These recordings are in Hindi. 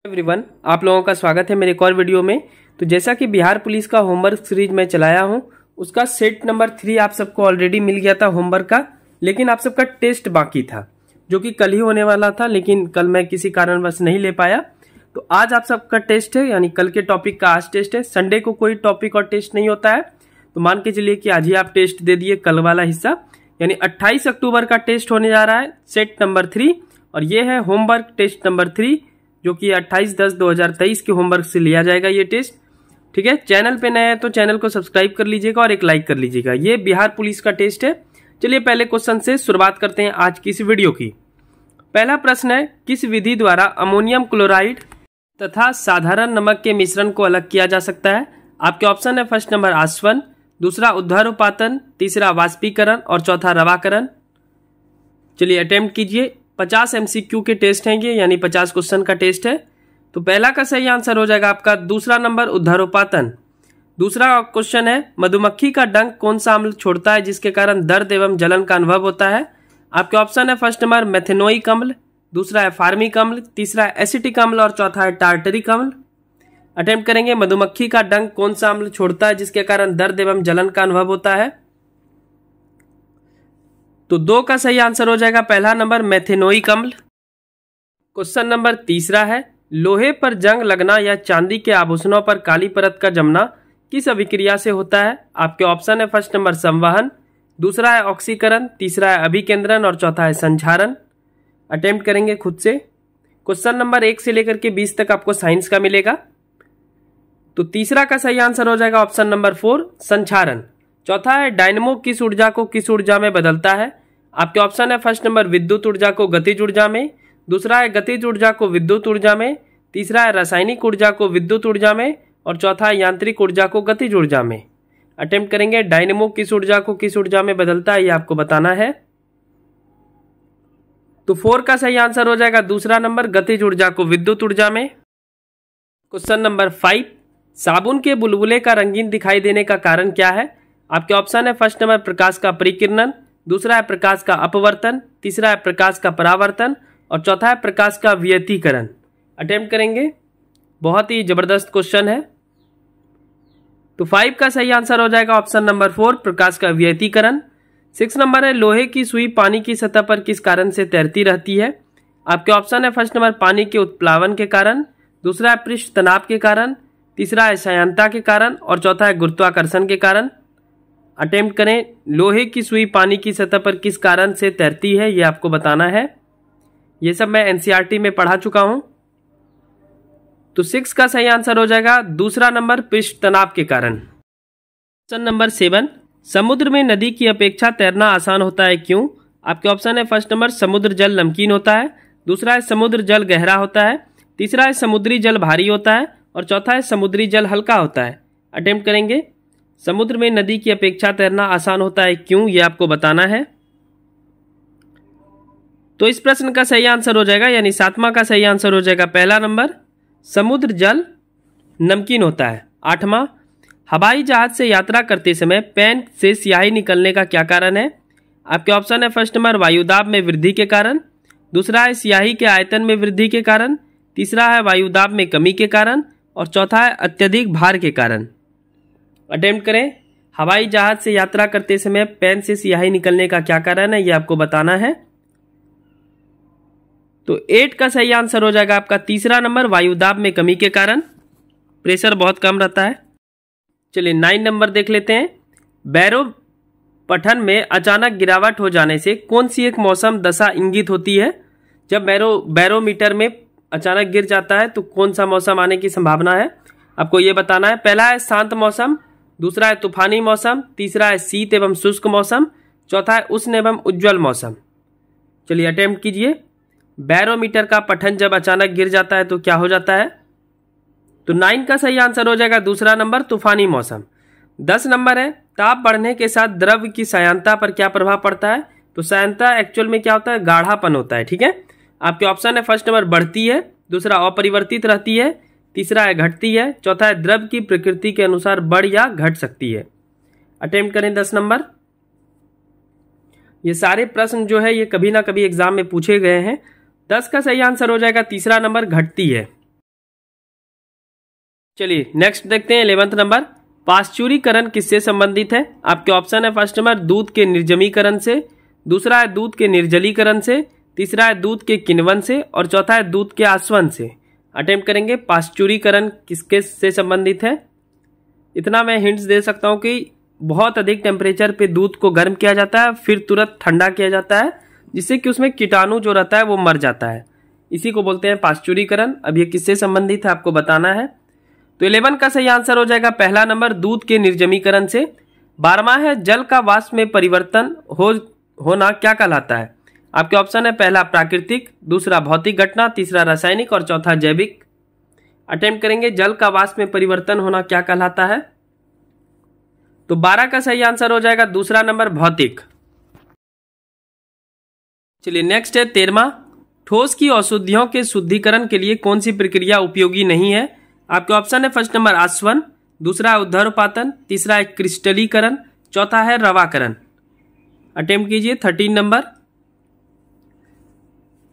एवरीवन, आप लोगों का स्वागत है मेरे एक और वीडियो में। तो जैसा कि बिहार पुलिस का होमवर्क सीरीज में चलाया हूं, उसका सेट नंबर 3 आप सबको ऑलरेडी मिल गया था होमवर्क का, लेकिन आप सबका टेस्ट बाकी था जो कि कल ही होने वाला था, लेकिन कल मैं किसी कारणवश नहीं ले पाया। तो आज आप सबका टेस्ट है, यानी कल के टॉपिक का आज टेस्ट है। संडे को कोई टॉपिक और टेस्ट नहीं होता है, तो मान के चलिए कि आज ही आप टेस्ट दे दिए कल वाला हिस्सा, यानी 28 अक्टूबर का टेस्ट होने जा रहा है सेट नंबर 3, और ये है होमवर्क टेस्ट नंबर 3 जो कि 28/10/2023 के होमवर्क से लिया जाएगा ये टेस्ट। ठीक है, चैनल पे नए हैं तो चैनल को सब्सक्राइब कर लीजिएगा और एक लाइक कर लीजिएगा। ये बिहार पुलिस का टेस्ट है। चलिए पहले क्वेश्चन से शुरुआत करते हैं आज की इस वीडियो की। पहला प्रश्न है, किस विधि द्वारा अमोनियम क्लोराइड तथा साधारण नमक के मिश्रण को अलग किया जा सकता है? आपके ऑप्शन है फर्स्ट नंबर आसवन, दूसरा उद्धारोपातन, तीसरा वाष्पीकरण और चौथा रवाकरण। चलिए अटेम्प्ट कीजिए। 50 MCQ के टेस्ट हैं ये, यानी 50 क्वेश्चन का टेस्ट है। तो पहला का सही आंसर हो जाएगा आपका दूसरा नंबर उद्धारोपातन। दूसरा क्वेश्चन है, मधुमक्खी का डंक कौन सा अम्ल छोड़ता है जिसके कारण दर्द एवं जलन का अनुभव होता है? आपके ऑप्शन है फर्स्ट नंबर मेथेनोइक अम्ल, दूसरा है फार्मिक अम्ल, तीसरा है एसिटिक अम्ल और चौथा है टार्टरिक अम्ल। अटेम्प्ट करेंगे। मधुमक्खी का डंक कौन सा अम्ल छोड़ता है जिसके कारण दर्द एवं जलन का अनुभव होता है? तो 2 का सही आंसर हो जाएगा पहला नंबर मेथेनोइक अम्ल। क्वेश्चन नंबर तीसरा है, लोहे पर जंग लगना या चांदी के आभूषणों पर काली परत का जमना किस अभिक्रिया से होता है? आपके ऑप्शन है फर्स्ट नंबर संवहन, दूसरा है ऑक्सीकरण, तीसरा है अभिकेंद्रण और चौथा है संक्षारण। अटेम्प्ट करेंगे खुद से। क्वेश्चन नंबर 1 से लेकर के 20 तक आपको साइंस का मिलेगा। तो तीसरा का सही आंसर हो जाएगा ऑप्शन नंबर 4 संक्षारण। चौथा है, डायनमो किस ऊर्जा को किस ऊर्जा में बदलता है? आपके ऑप्शन है फर्स्ट नंबर विद्युत ऊर्जा को गतिज ऊर्जा में, दूसरा है गतिज ऊर्जा को विद्युत ऊर्जा में, तीसरा है रासायनिक ऊर्जा को विद्युत ऊर्जा में और चौथा है यांत्रिक ऊर्जा को गतिज ऊर्जा में। अटेम्प्ट करेंगे। डायनमो किस ऊर्जा को किस ऊर्जा में बदलता है ये आपको बताना है। तो 4 का सही आंसर हो जाएगा दूसरा नंबर गतिज ऊर्जा को विद्युत ऊर्जा में। क्वेश्चन नंबर 5, साबुन के बुलबुले का रंगीन दिखाई देने का कारण क्या है? आपके ऑप्शन है फर्स्ट नंबर प्रकाश का परिकिरणन, दूसरा है प्रकाश का अपवर्तन, तीसरा है प्रकाश का परावर्तन और चौथा है प्रकाश का व्यतिकरण। अटेम्प्ट करेंगे। बहुत ही जबरदस्त क्वेश्चन है। तो 5 का सही आंसर हो जाएगा ऑप्शन नंबर 4 प्रकाश का व्यतिकरण। 6 नंबर है, लोहे की सुई पानी की सतह पर किस कारण से तैरती रहती है? आपके ऑप्शन है फर्स्ट नंबर पानी के उत्प्लावन के कारण, दूसरा है पृष्ठ तनाव के कारण, तीसरा है श्यानता के कारण और चौथा है गुरुत्वाकर्षण के कारण। अटेम्प्ट करें। लोहे की सुई पानी की सतह पर किस कारण से तैरती है ये आपको बताना है। ये सब मैं NCERT में पढ़ा चुका हूं। तो 6 का सही आंसर हो जाएगा दूसरा नंबर पृष्ठ तनाव के कारण। क्वेश्चन नंबर 7, समुद्र में नदी की अपेक्षा तैरना आसान होता है क्यों? आपके ऑप्शन है फर्स्ट नंबर समुद्र जल नमकीन होता है, दूसरा है समुद्र जल गहरा होता है, तीसरा है समुद्री जल भारी होता है और चौथा है समुद्री जल हल्का होता है। अटेम्प्ट करेंगे। समुद्र में नदी की अपेक्षा तैरना आसान होता है क्यों ये आपको बताना है। तो इस प्रश्न का सही आंसर हो जाएगा, यानी 7वां का सही आंसर हो जाएगा पहला नंबर समुद्र जल नमकीन होता है। 8वां, हवाई जहाज से यात्रा करते समय पेन से स्याही निकलने का क्या कारण है? आपके ऑप्शन है फर्स्ट नंबर वायुदाब में वृद्धि के कारण, दूसरा है स्याही के आयतन में वृद्धि के कारण, तीसरा है वायुदाब में कमी के कारण और चौथा है अत्यधिक भार के कारण। अटेम्प्ट करें। हवाई जहाज से यात्रा करते समय पेन से स्याही निकलने का क्या कारण है ये आपको बताना है। तो 8 का सही आंसर हो जाएगा आपका तीसरा नंबर वायुदाब में कमी के कारण, प्रेशर बहुत कम रहता है। चलिए 9 नंबर देख लेते हैं। बैरो पठन में अचानक गिरावट हो जाने से कौन सी एक मौसम दशा इंगित होती है? जब बैरोमीटर में अचानक गिर जाता है तो कौन सा मौसम आने की संभावना है आपको ये बताना है। पहला है शांत मौसम, दूसरा है तूफानी मौसम, तीसरा है शीत एवं शुष्क मौसम, चौथा है उष्ण एवं उज्ज्वल मौसम। चलिए अटेम्प्ट कीजिए। बैरोमीटर का पठन जब अचानक गिर जाता है तो क्या हो जाता है? तो 9 का सही आंसर हो जाएगा दूसरा नंबर तूफानी मौसम। 10 नंबर है, ताप बढ़ने के साथ द्रव की श्यानता पर क्या प्रभाव पड़ता है? तो श्यानता एक्चुअल में क्या होता है? गाढ़ापन होता है। ठीक है, आपके ऑप्शन है फर्स्ट नंबर बढ़ती है, दूसरा अपरिवर्तित रहती है, तीसरा है घटती है, चौथा है द्रव की प्रकृति के अनुसार बढ़ या घट सकती है। अटेम्प्ट करें 10 नंबर। ये सारे प्रश्न जो है ये कभी ना कभी एग्जाम में पूछे गए हैं। 10 का सही आंसर हो जाएगा तीसरा नंबर घटती है। चलिए नेक्स्ट देखते हैं 11th नंबर, पाश्चुरीकरण किससे संबंधित है? आपके ऑप्शन है फर्स्ट नंबर दूध के निर्जमीकरण से, दूसरा है दूध के निर्जलीकरण से, तीसरा है दूध के किण्वन से और चौथा है दूध के आसवन से। अटेम्प्ट करेंगे पाश्चुरीकरण किसके से संबंधित है। इतना मैं हिंट्स दे सकता हूं कि बहुत अधिक टेम्परेचर पे दूध को गर्म किया जाता है, फिर तुरंत ठंडा किया जाता है, जिससे कि उसमें कीटाणु जो रहता है वो मर जाता है। इसी को बोलते हैं पाश्चुरीकरण। अब ये किससे संबंधित है आपको बताना है। तो 11 का सही आंसर हो जाएगा पहला नंबर दूध के निर्जमीकरण से। 12वां है जल का वाष्प में परिवर्तन होना क्या कहलाता है? आपके ऑप्शन है पहला प्राकृतिक, दूसरा भौतिक घटना, तीसरा रासायनिक और चौथा जैविक। अटेम्प्ट करेंगे जल का वाष्प में परिवर्तन होना क्या कहलाता है। तो 12 का सही आंसर हो जाएगा दूसरा नंबर भौतिक। चलिए नेक्स्ट है 13वां, ठोस की अशुद्धियों के शुद्धिकरण के लिए कौन सी प्रक्रिया उपयोगी नहीं है? आपके ऑप्शन है फर्स्ट नंबर आसवन, दूसरा है उद्धर्वपातन, तीसरा है क्रिस्टलीकरण, चौथा है रवाकरण। अटेम्प्ट कीजिए 13 नंबर।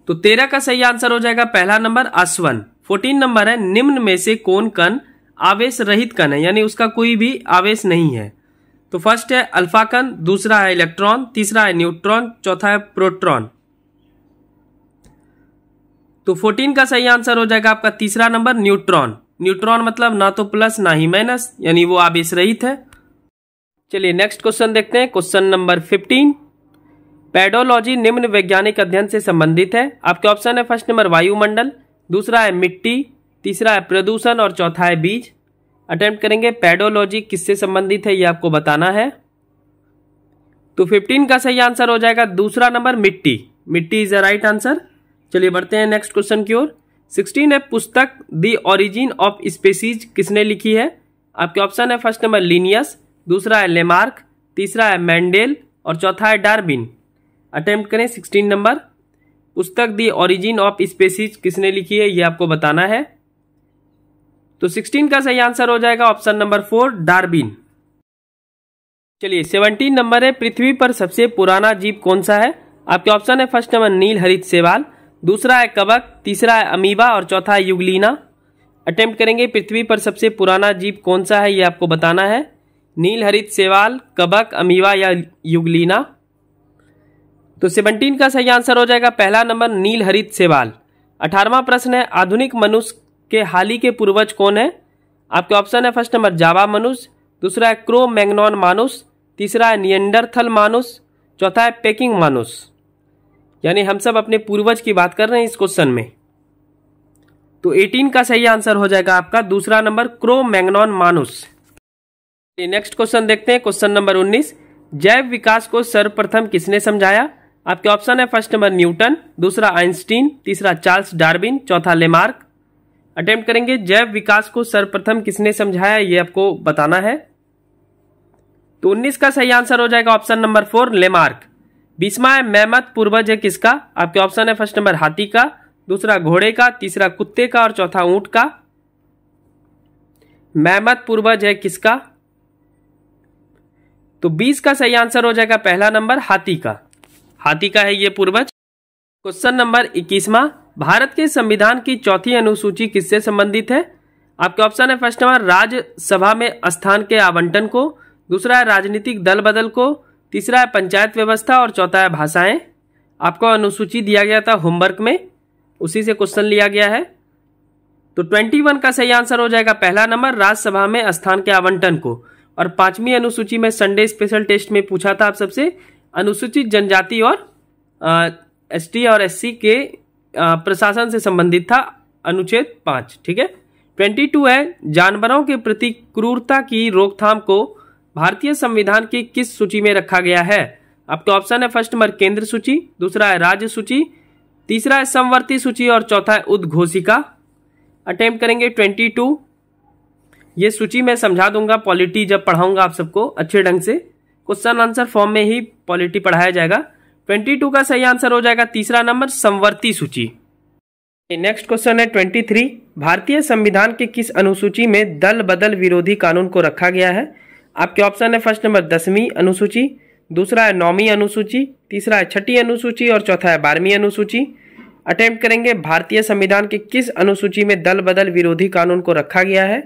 तो 13 का सही आंसर हो जाएगा पहला नंबर आसवन। 14 नंबर है निम्न में से कौन कण आवेश रहित कण है, यानी उसका कोई भी आवेश नहीं है। तो फर्स्ट है अल्फा कण, दूसरा है इलेक्ट्रॉन, तीसरा है न्यूट्रॉन, चौथा है प्रोटॉन। तो 14 का सही आंसर हो जाएगा आपका तीसरा नंबर न्यूट्रॉन। न्यूट्रॉन मतलब ना तो प्लस ना ही माइनस, यानी वो आवेश रहित है। चलिए नेक्स्ट क्वेश्चन देखते हैं, क्वेश्चन नंबर 15। पेडोलॉजी निम्न वैज्ञानिक अध्ययन से संबंधित है। आपके ऑप्शन है फर्स्ट नंबर वायुमंडल, दूसरा है मिट्टी, तीसरा है प्रदूषण और चौथा है बीज। अटेम्प्ट करेंगे पेडोलॉजी किससे संबंधित है ये आपको बताना है। तो 15 का सही आंसर हो जाएगा दूसरा नंबर मिट्टी। मिट्टी इज द राइट आंसर। चलिए बढ़ते हैं नेक्स्ट क्वेश्चन की ओर। 16 है पुस्तक द ओरिजिन ऑफ स्पीसीज किसने लिखी है? आपके ऑप्शन है फर्स्ट नंबर लिनियस, दूसरा है लेमार्क, तीसरा है मेंडेल और चौथा है डार्विन। अटेम्प्ट करें 16 नंबर, पुस्तक द ओरिजिन ऑफ स्पीसीज किसने लिखी है ये आपको बताना है। तो 16 का सही आंसर हो जाएगा ऑप्शन नंबर 4 डार्विन। चलिए 17 नंबर है पृथ्वी पर सबसे पुराना जीव कौन सा है? आपके ऑप्शन है फर्स्ट नंबर नील हरित शैवाल, दूसरा है कवक, तीसरा है अमीबा और चौथा है युगलीना। अटेम्प्ट करेंगे पृथ्वी पर सबसे पुराना जीव कौन सा है ये आपको बताना है। नील हरित शैवाल, कवक, अमीबा या युगलीना। तो 17 का सही आंसर हो जाएगा पहला नंबर नील हरित शैवाल। 18वां प्रश्न है आधुनिक मनुष्य के हाली के पूर्वज कौन है? आपके ऑप्शन है फर्स्ट नंबर जावा मनुष्य, दूसरा है क्रो मैग्नॉन मानुस, तीसरा है नियंडरथल मानुस, चौथा है पेकिंग मानुस। यानी हम सब अपने पूर्वज की बात कर रहे हैं इस क्वेश्चन में। तो 18 का सही आंसर हो जाएगा आपका दूसरा नंबर क्रो मैग्नॉन मानुस। नेक्स्ट क्वेश्चन देखते हैं, क्वेश्चन नंबर 19। जैव विकास को सर्वप्रथम किसने समझाया? आपके ऑप्शन है फर्स्ट नंबर न्यूटन, दूसरा आइंस्टीन, तीसरा चार्ल्स डार्विन, चौथा लेमार्क। अटेम्प्ट करेंगे जैव विकास को सर्वप्रथम किसने समझाया ये आपको बताना है। तो 19 का सही आंसर हो जाएगा ऑप्शन नंबर 4 लेमार्क। 20वां है मैमथ पूर्वज है किसका? आपके ऑप्शन है फर्स्ट नंबर हाथी का, दूसरा घोड़े का, तीसरा कुत्ते का और चौथा ऊंट का। मैमथ पूर्वज है किसका? तो 20 का सही आंसर हो जाएगा पहला नंबर हाथी का। हाथी का है ये पूर्वज। क्वेश्चन नंबर 21वां भारत के संविधान की चौथी अनुसूची किससे संबंधित है? आपके ऑप्शन है फर्स्ट नंबर राज्यसभा में स्थान के आवंटन को, दूसरा है राजनीतिक दल बदल को, तीसरा है पंचायत व्यवस्था और चौथा है भाषाएं। आपको अनुसूची दिया गया था होमवर्क में, उसी से क्वेश्चन लिया गया है। तो 21 का सही आंसर हो जाएगा पहला नंबर राज्यसभा में स्थान के आवंटन को। और 5वीं अनुसूची में संडे स्पेशल टेस्ट में पूछा था आप सबसे, अनुसूचित जनजाति और एसटी और एससी के प्रशासन से संबंधित था अनुच्छेद 5। ठीक है। 22 है जानवरों के प्रति क्रूरता की रोकथाम को भारतीय संविधान की किस सूची में रखा गया है? आपके ऑप्शन है फर्स्ट नंबर केंद्र सूची, दूसरा है राज्य सूची, तीसरा है समवर्ती सूची और चौथा है उद्घोषिका। अटेम्प्ट करेंगे 22। ये सूची मैं समझा दूंगा पॉलिटी जब पढ़ाऊंगा आप सबको अच्छे ढंग से, क्वेश्चन आंसर फॉर्म में ही पॉलिटी पढ़ाया जाएगा। 22 का सही आंसर हो जाएगा तीसरा नंबर समवर्ती सूची। नेक्स्ट क्वेश्चन है 23। भारतीय संविधान के किस अनुसूची में दल बदल विरोधी कानून को रखा गया है? आपके ऑप्शन है फर्स्ट नंबर 10वीं अनुसूची, दूसरा है 9वीं अनुसूची, तीसरा है 6ठी अनुसूची और चौथा है 12वीं अनुसूची। अटेम्प्ट करेंगे भारतीय संविधान के किस अनुसूची में दल बदल विरोधी कानून को रखा गया है।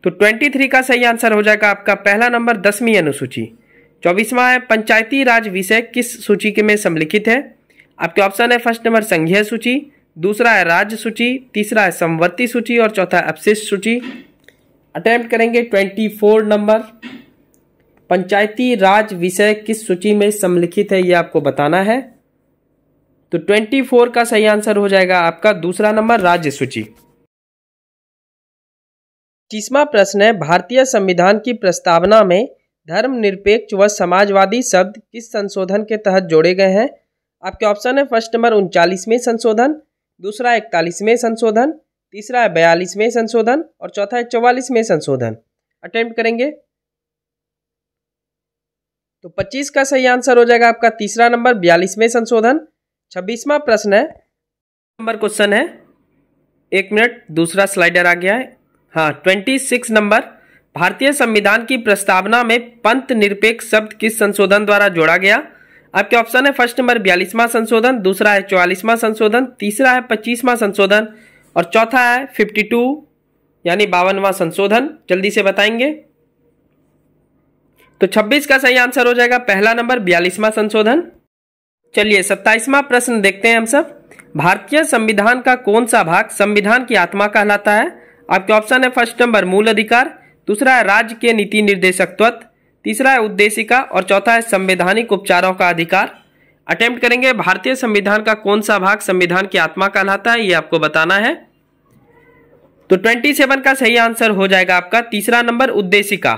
तो 23 का सही आंसर हो जाएगा आपका पहला नंबर 10वीं अनुसूची। 24वां है पंचायती राज विषय किस सूची के में सम्मिलित है? आपके ऑप्शन है फर्स्ट नंबर संघीय सूची, दूसरा है राज्य सूची, तीसरा है समवर्ती सूची और चौथा है अपशिष्ट सूची। अटेम्प्ट करेंगे 24 नंबर, पंचायती राज विषय किस सूची में सम्मिलित है ये आपको बताना है। तो 24 का सही आंसर हो जाएगा आपका दूसरा नंबर राज्य सूची। 25वां प्रश्न है भारतीय संविधान की प्रस्तावना में धर्मनिरपेक्ष व समाजवादी शब्द किस संशोधन के तहत जोड़े गए हैं? आपके ऑप्शन है फर्स्ट नंबर 39वें संशोधन, दूसरा 41वें संशोधन, तीसरा है 42वें संशोधन और चौथा है 44वें संशोधन। अटेम्प्ट करेंगे तो 25 का सही आंसर हो जाएगा आपका तीसरा नंबर 42वें संशोधन। 26वां प्रश्न है, नंबर क्वेश्चन है, एक मिनट दूसरा स्लाइडर आ गया है। हाँ 26 नंबर, भारतीय संविधान की प्रस्तावना में पंथ निरपेक्ष शब्द किस संशोधन द्वारा जोड़ा गया? आपके ऑप्शन है फर्स्ट नंबर 42वां संशोधन, दूसरा है 44वां संशोधन, तीसरा है 25वां संशोधन और चौथा है 52 यानी 52वां संशोधन। जल्दी से बताएंगे। तो 26 का सही आंसर हो जाएगा पहला नंबर 42वां संशोधन। चलिए 27वां प्रश्न देखते हैं हम सब। भारतीय संविधान का कौन सा भाग संविधान की आत्मा कहलाता है? आपके ऑप्शन है फर्स्ट नंबर मूल अधिकार, दूसरा है राज्य के नीति निर्देशक तत्व, तीसरा है उद्देशिका और चौथा है संवैधानिक उपचारों का अधिकार। अटेम्प्ट करेंगे भारतीय संविधान का कौन सा भाग संविधान की आत्मा कहलाता है ये आपको बताना है। तो 27 का सही आंसर हो जाएगा आपका तीसरा नंबर उद्देशिका।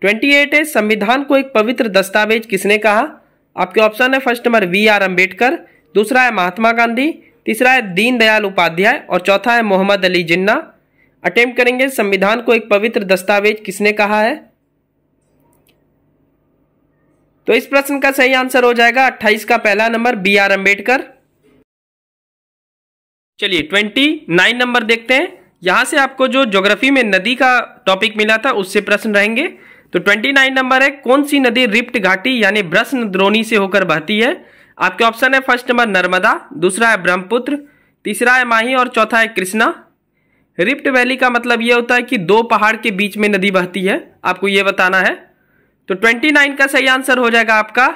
28 है संविधान को एक पवित्र दस्तावेज किसने कहा? आपके ऑप्शन है फर्स्ट नंबर VR अम्बेडकर, दूसरा है महात्मा गांधी, तीसरा है दीनदयाल उपाध्याय और चौथा है मोहम्मद अली जिन्ना। अटेम्प्ट करेंगे संविधान को एक पवित्र दस्तावेज किसने कहा है? तो इस प्रश्न का सही आंसर हो जाएगा 28 का पहला नंबर BR अम्बेडकर। चलिए 29 नंबर देखते हैं। यहां से आपको जो ज्योग्राफी में नदी का टॉपिक मिला था उससे प्रश्न रहेंगे। तो 29 नंबर है कौन सी नदी रिफ्ट घाटी यानी ब्रष्ण द्रोणी से होकर बहती है? आपके ऑप्शन है फर्स्ट नंबर नर्मदा, दूसरा है ब्रह्मपुत्र, तीसरा है माही और चौथा है कृष्णा। रिफ्ट वैली का मतलब यह होता है कि दो पहाड़ के बीच में नदी बहती है, आपको यह बताना है। तो 29 का सही आंसर हो जाएगा आपका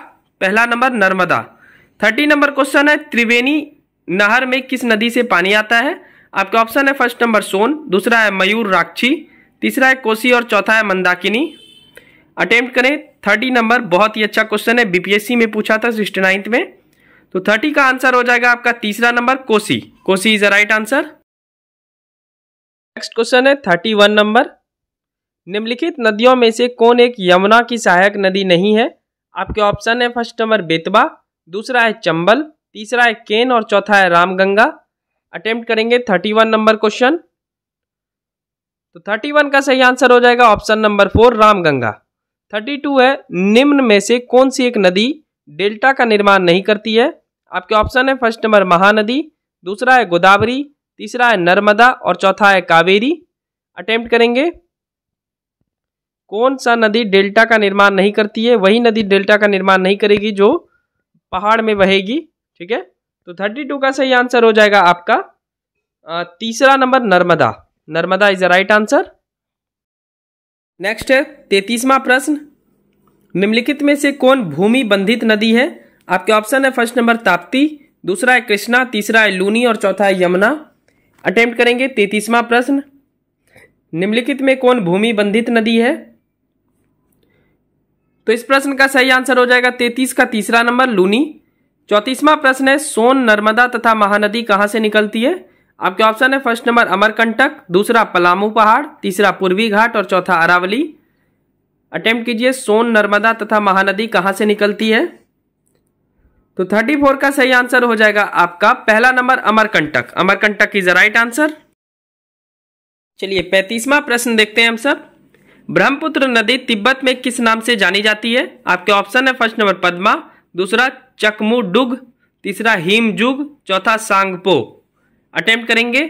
पहला नंबर नर्मदा। 30 नंबर क्वेश्चन है त्रिवेणी नहर में किस नदी से पानी आता है? आपका ऑप्शन है फर्स्ट नंबर सोन, दूसरा है मयूर राक्षी, तीसरा है कोसी और चौथा है मंदाकिनी। अटेम्प्ट करें 30 नंबर, बहुत ही अच्छा क्वेश्चन है, BPSC में पूछा था 69 में। तो 30 का आंसर हो जाएगा आपका तीसरा number Kosi. Kosi is the right answer. Next question है 31 नंबर, निम्नलिखित नदियों में से कौन एक यमुना की सहायक नदी नहीं है? आपके ऑप्शन है फर्स्ट नंबर बेतवा, दूसरा है चंबल, तीसरा है केन और चौथा है रामगंगा। अटेम्प्ट करेंगे 31 नंबर क्वेश्चन। तो 31 का सही आंसर हो जाएगा ऑप्शन नंबर 4 रामगंगा। 32 है निम्न में से कौन सी एक नदी डेल्टा का निर्माण नहीं करती है? आपके ऑप्शन है फर्स्ट नंबर महानदी, दूसरा है गोदावरी, तीसरा है नर्मदा और चौथा है कावेरी। अटेम्प्ट करेंगे कौन सा नदी डेल्टा का निर्माण नहीं करती है? वही नदी डेल्टा का निर्माण नहीं करेगी जो पहाड़ में बहेगी। ठीक है, तो 32 का सही आंसर हो जाएगा आपका तीसरा number Narmada. Narmada is the right answer. Next है 33वां प्रश्न, निम्नलिखित में से कौन भूमि बंधित नदी है? आपके ऑप्शन है फर्स्ट नंबर ताप्ती, दूसरा है कृष्णा, तीसरा है लूनी और चौथा है यमुना। अटेम्प्ट करेंगे 33वां प्रश्न, निम्नलिखित में कौन भूमि बंधित नदी है? तो इस प्रश्न का सही आंसर हो जाएगा 33 का तीसरा नंबर लूनी। 34वां प्रश्न है सोन नर्मदा तथा महानदी कहां से निकलती है? आपके ऑप्शन है फर्स्ट नंबर अमरकंटक, दूसरा पलामू पहाड़, तीसरा पूर्वी घाट और चौथा अरावली। अटेम्प्ट कीजिए सोन नर्मदा तथा महानदी कहां से निकलती है? तो 34 का सही आंसर हो जाएगा आपका पहला number Amarkantak. Amarkantak is the right answer. चलिए 35वां प्रश्न देखते हैं हम सब। ब्रह्मपुत्र नदी तिब्बत में किस नाम से जानी जाती है? आपके ऑप्शन है फर्स्ट नंबर पद्मा, दूसरा चकमुडुग, तीसरा हिमजुग, चौथा सांगपो। अटेम्प्ट करेंगे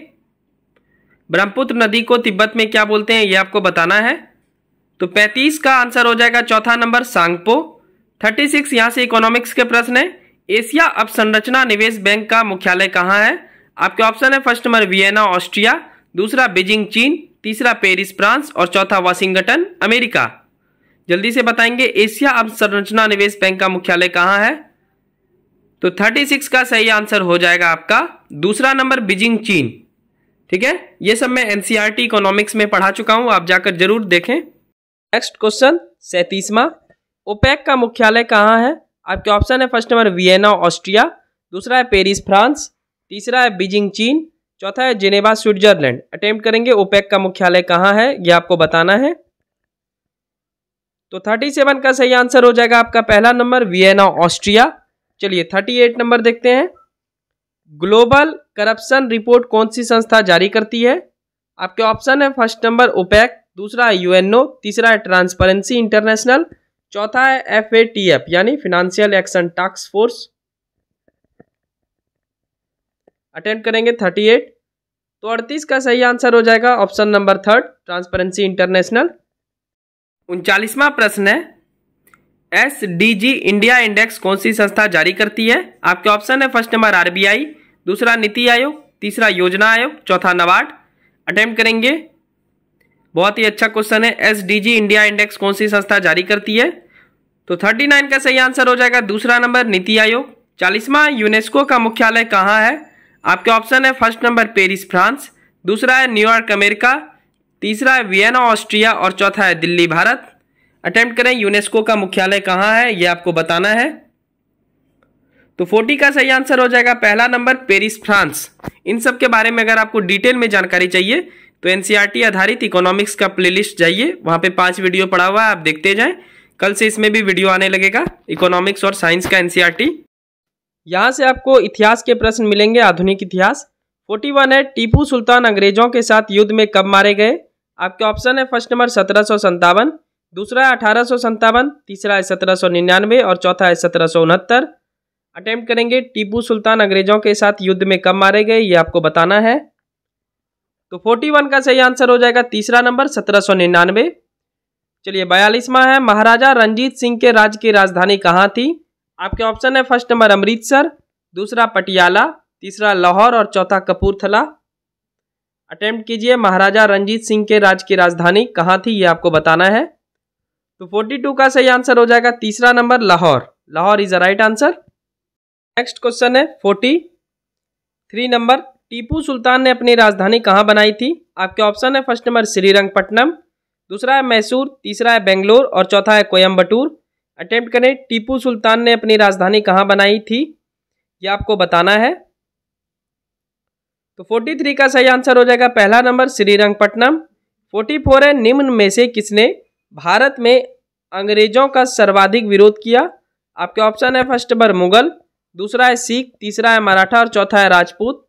ब्रह्मपुत्र नदी को तिब्बत में क्या बोलते हैं ये आपको बताना है। तो 35 का आंसर हो जाएगा चौथा नंबर सांगपो। 36 यहां से इकोनॉमिक्स के प्रश्न है। एशिया अपसंरचना निवेश बैंक का मुख्यालय कहां है? आपके ऑप्शन है फर्स्ट नंबर वियना ऑस्ट्रिया, दूसरा बीजिंग चीन, तीसरा पेरिस फ्रांस और चौथा वाशिंगटन अमेरिका। जल्दी से बताएंगे एशिया अवसंरचना निवेश बैंक का मुख्यालय कहाँ है? तो 36 का सही आंसर हो जाएगा आपका दूसरा नंबर बीजिंग चीन। ठीक है, ये सब मैं एनसीईआरटी इकोनॉमिक्स में पढ़ा चुका हूं, आप जाकर जरूर देखें। नेक्स्ट क्वेश्चन 37वां, ओपेक का मुख्यालय कहाँ है? आपके ऑप्शन है फर्स्ट नंबर वियना ऑस्ट्रिया, दूसरा है पेरिस फ्रांस, तीसरा है बीजिंग चीन, चौथा है जिनेवा स्विट्जरलैंड। अटेम्प्ट करेंगे ओपेक का मुख्यालय कहाँ है ये आपको बताना है। तो 37 का सही आंसर हो जाएगा आपका पहला नंबर वियना ऑस्ट्रिया। चलिए 38 नंबर देखते हैं। ग्लोबल करप्शन रिपोर्ट कौन सी संस्था जारी करती है? आपके ऑप्शन है फर्स्ट नंबर ओपेक, दूसरा है यूएनओ, तीसरा है ट्रांसपेरेंसी इंटरनेशनल, चौथा है एफएटीएफ यानी financial action task force. Attempt करेंगे 38। तो 38 का सही आंसर हो जाएगा option number third transparency international. 39वां प्रश्न है एसडीजी इंडिया इंडेक्स कौन सी संस्था जारी करती है? आपके ऑप्शन है फर्स्ट नंबर आरबीआई, दूसरा नीति आयोग, तीसरा योजना आयोग, चौथा नाबार्ड। अटेम्प्ट करेंगे। बहुत ही अच्छा क्वेश्चन है, एसडीजी इंडिया इंडेक्स कौन सी संस्था जारी करती है? तो 39 का सही आंसर हो जाएगा दूसरा नंबर नीति आयोग। 40वां यूनेस्को का मुख्यालय कहाँ है? आपके ऑप्शन है फर्स्ट नंबर पेरिस फ्रांस, दूसरा है न्यूयॉर्क अमेरिका, तीसरा है वियना ऑस्ट्रिया और चौथा है दिल्ली भारत। अटेम्प्ट करें, यूनेस्को का मुख्यालय कहाँ है ये आपको बताना है। तो 40 का सही आंसर हो जाएगा पहला नंबर पेरिस फ्रांस। इन सब के बारे में अगर आपको डिटेल में जानकारी चाहिए तो एनसीईआरटी आधारित इकोनॉमिक्स का प्लेलिस्ट जाइए, वहां पे 5 वीडियो पड़ा हुआ है, आप देखते जाएं। कल से इसमें भी वीडियो आने लगेगा इकोनॉमिक्स और साइंस का एनसीईआरटी। यहाँ से आपको इतिहास के प्रश्न मिलेंगे, आधुनिक इतिहास। 41 है टीपू सुल्तान अंग्रेजों के साथ युद्ध में कब मारे गए? आपके ऑप्शन है फर्स्ट नंबर 1757, दूसरा है 1857, तीसरा है 1799 और चौथा है 1769। अटेम्प्ट करेंगे टीपू सुल्तान अंग्रेजों के साथ युद्ध में कब मारे गए ये आपको बताना है। तो 41 का सही आंसर हो जाएगा तीसरा नंबर 1799। चलिए 42वां है महाराजा रंजीत सिंह के राज्य की राजधानी कहाँ थी? आपके ऑप्शन है फर्स्ट नंबर अमृतसर, दूसरा पटियाला, तीसरा लाहौर और चौथा कपूरथला। अटेम्प्ट कीजिए, महाराजा रंजीत सिंह के राज्य की राजधानी कहाँ थी ये आपको बताना है। तो 42 का सही आंसर हो जाएगा तीसरा number Lahore. Lahore is a right answer. Next question है 43 नंबर, टीपू सुल्तान ने अपनी राजधानी कहाँ बनाई थी? आपके ऑप्शन है फर्स्ट नंबर श्रीरंगपट्टनम, दूसरा है मैसूर, तीसरा है बेंगलोर और चौथा है कोयम्बटूर। अटेम्प्ट करें, टीपू सुल्तान ने अपनी राजधानी कहाँ बनाई थी ये आपको बताना है। तो 43 का सही आंसर हो जाएगा पहला नंबर श्रीरंगपट्टनम। 44 है निम्न में से किसने भारत में अंग्रेजों का सर्वाधिक विरोध किया? आपके ऑप्शन है फर्स्ट नंबर मुगल, दूसरा है सिख, तीसरा है मराठा और चौथा है राजपूत।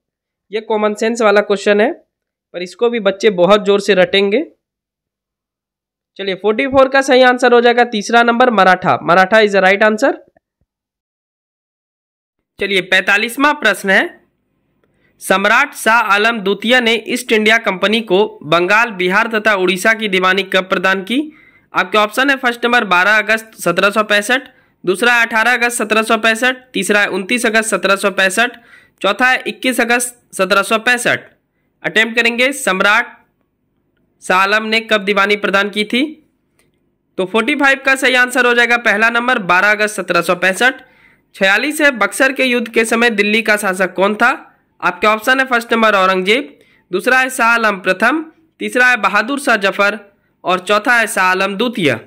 ये कॉमन सेंस वाला क्वेश्चन है पर इसको भी बच्चे बहुत जोर से रटेंगे। चलिए 44 का सही आंसर हो जाएगा तीसरा number Maratha. Maratha is the right answer. चलिए 45वां प्रश्न है, सम्राट शाह आलम द्वितीय ने ईस्ट इंडिया कंपनी को बंगाल, बिहार तथा उड़ीसा की दीवानी कब प्रदान की? आपके ऑप्शन है फर्स्ट नंबर 12 अगस्त 1765, दूसरा है 18 अगस्त 1765, तीसरा है 29 अगस्त 1765, चौथा है 21 अगस्त 1765। अटेम्प्ट करेंगे, सम्राट शाह आलम ने कब दीवानी प्रदान की थी? तो 45 का सही आंसर हो जाएगा पहला नंबर 12 अगस्त 1765। 46 है बक्सर के युद्ध के समय दिल्ली का शासक कौन था? आपके ऑप्शन है फर्स्ट नंबर औरंगजेब, दूसरा है शाह आलम प्रथम, तीसरा है बहादुर शाह जफर और चौथा है शाह आलम द्वितीय।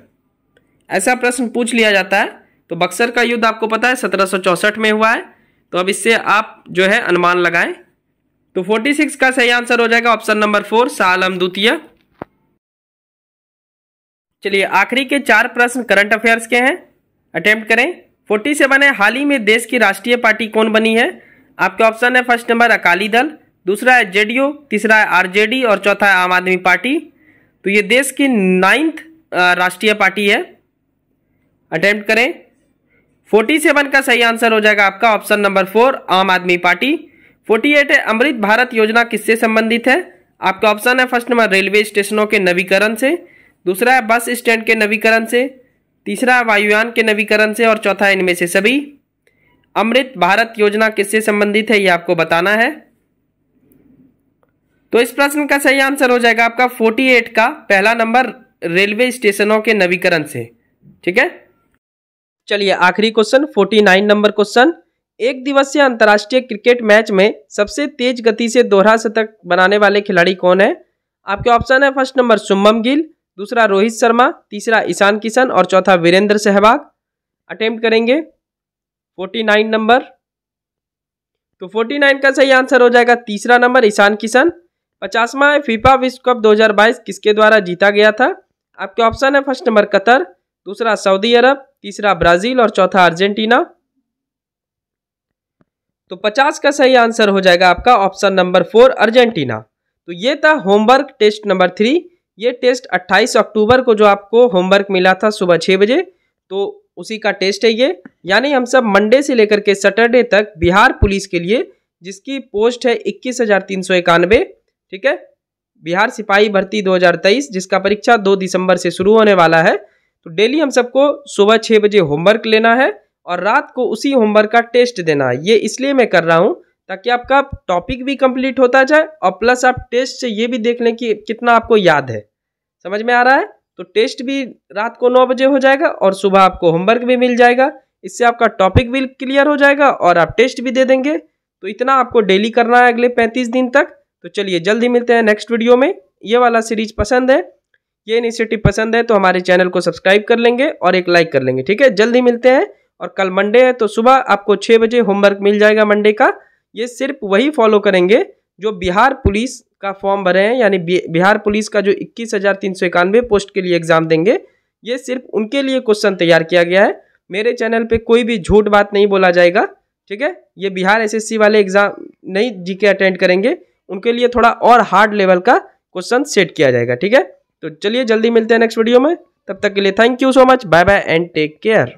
ऐसा प्रश्न पूछ लिया जाता है। तो बक्सर का युद्ध आपको पता है 1764 में हुआ है, तो अब इससे आप जो है अनुमान लगाएं। तो 46 का सही आंसर हो जाएगा ऑप्शन नंबर 4 शाह आलम द्वितीय। चलिए आखिरी के 4 प्रश्न करंट अफेयर्स के हैं, अटेम्प्ट करें। 47 है हाल ही में देश की राष्ट्रीय पार्टी कौन बनी है? आपके ऑप्शन है फर्स्ट नंबर अकाली दल, दूसरा है जेडीयू, तीसरा है आरजेडी और चौथा है आम आदमी पार्टी। तो ये देश की 9th राष्ट्रीय पार्टी है। अटेम्प्ट करें। 47 का सही आंसर हो जाएगा आपका ऑप्शन नंबर 4 आम आदमी पार्टी। 48 है अमृत भारत योजना किससे संबंधित है? आपका ऑप्शन है फर्स्ट नंबर रेलवे स्टेशनों के नवीकरण से, दूसरा है बस स्टैंड के नवीकरण से, तीसरा है वायुयान के नवीकरण से और चौथा है इनमें से सभी। अमृत भारत योजना किससे संबंधित है ये आपको बताना है। तो इस प्रश्न का सही आंसर हो जाएगा आपका 48 का पहला नंबर, रेलवे स्टेशनों के नवीकरण से। ठीक है, चलिए आखिरी क्वेश्चन 49 नंबर क्वेश्चन। एक दिवसीय अंतर्राष्ट्रीय क्रिकेट मैच में सबसे तेज गति से दोहरा शतक बनाने वाले खिलाड़ी कौन है? आपके ऑप्शन है फर्स्ट नंबर शुभमन गिल, दूसरा रोहित शर्मा, तीसरा ईशान किशन और चौथा वीरेंद्र सहवाग। अटेम्प्ट करेंगे 49 नंबर। तो 49 का सही आंसर हो जाएगा तीसरा नंबर ईशान किशन। 50वां फीफा विश्व कप 2022 किसके द्वारा जीता गया था? आपके ऑप्शन है फर्स्ट नंबर कतर, दूसरा सऊदी अरब, तीसरा ब्राजील और चौथा अर्जेंटीना। तो 50 का सही आंसर हो जाएगा आपका ऑप्शन नंबर 4 अर्जेंटीना। तो ये था होमवर्क टेस्ट नंबर 3। ये टेस्ट 28 अक्टूबर को जो आपको होमवर्क मिला था सुबह 6 बजे, तो उसी का टेस्ट है ये। यानी हम सब मंडे से लेकर के सैटरडे तक बिहार पुलिस के लिए, जिसकी पोस्ट है 21,391, ठीक है, बिहार सिपाही भर्ती 2023, जिसका परीक्षा 2 दिसंबर से शुरू होने वाला है। तो डेली हम सबको सुबह 6 बजे होमवर्क लेना है और रात को उसी होमवर्क का टेस्ट देना है। ये इसलिए मैं कर रहा हूँ ताकि आपका टॉपिक भी कंप्लीट होता जाए और प्लस आप टेस्ट से ये भी देख लें कि कितना आपको याद है। समझ में आ रहा है? तो टेस्ट भी रात को 9 बजे हो जाएगा और सुबह आपको होमवर्क भी मिल जाएगा। इससे आपका टॉपिक भी क्लियर हो जाएगा और आप टेस्ट भी दे देंगे। तो इतना आपको डेली करना है अगले 35 दिन तक। तो चलिए जल्दी मिलते हैं नेक्स्ट वीडियो में। ये वाला सीरीज पसंद है, ये इनिशिएटिव पसंद है तो हमारे चैनल को सब्सक्राइब कर लेंगे और एक लाइक कर लेंगे। ठीक है, जल्दी मिलते हैं। और कल मंडे है तो सुबह आपको 6 बजे होमवर्क मिल जाएगा मंडे का। ये सिर्फ वही फॉलो करेंगे जो बिहार पुलिस का फॉर्म भरे हैं, यानी बिहार पुलिस का जो 21,391 पोस्ट के लिए एग्जाम देंगे, ये सिर्फ उनके लिए क्वेश्चन तैयार किया गया है। मेरे चैनल पे कोई भी झूठ बात नहीं बोला जाएगा। ठीक है, ये बिहार एसएससी वाले एग्जाम नहीं जीके अटेंड करेंगे, उनके लिए थोड़ा और हार्ड लेवल का क्वेश्चन सेट किया जाएगा। ठीक है, तो चलिए जल्दी मिलते हैं नेक्स्ट वीडियो में। तब तक के लिए thank you so much, bye bye and take care.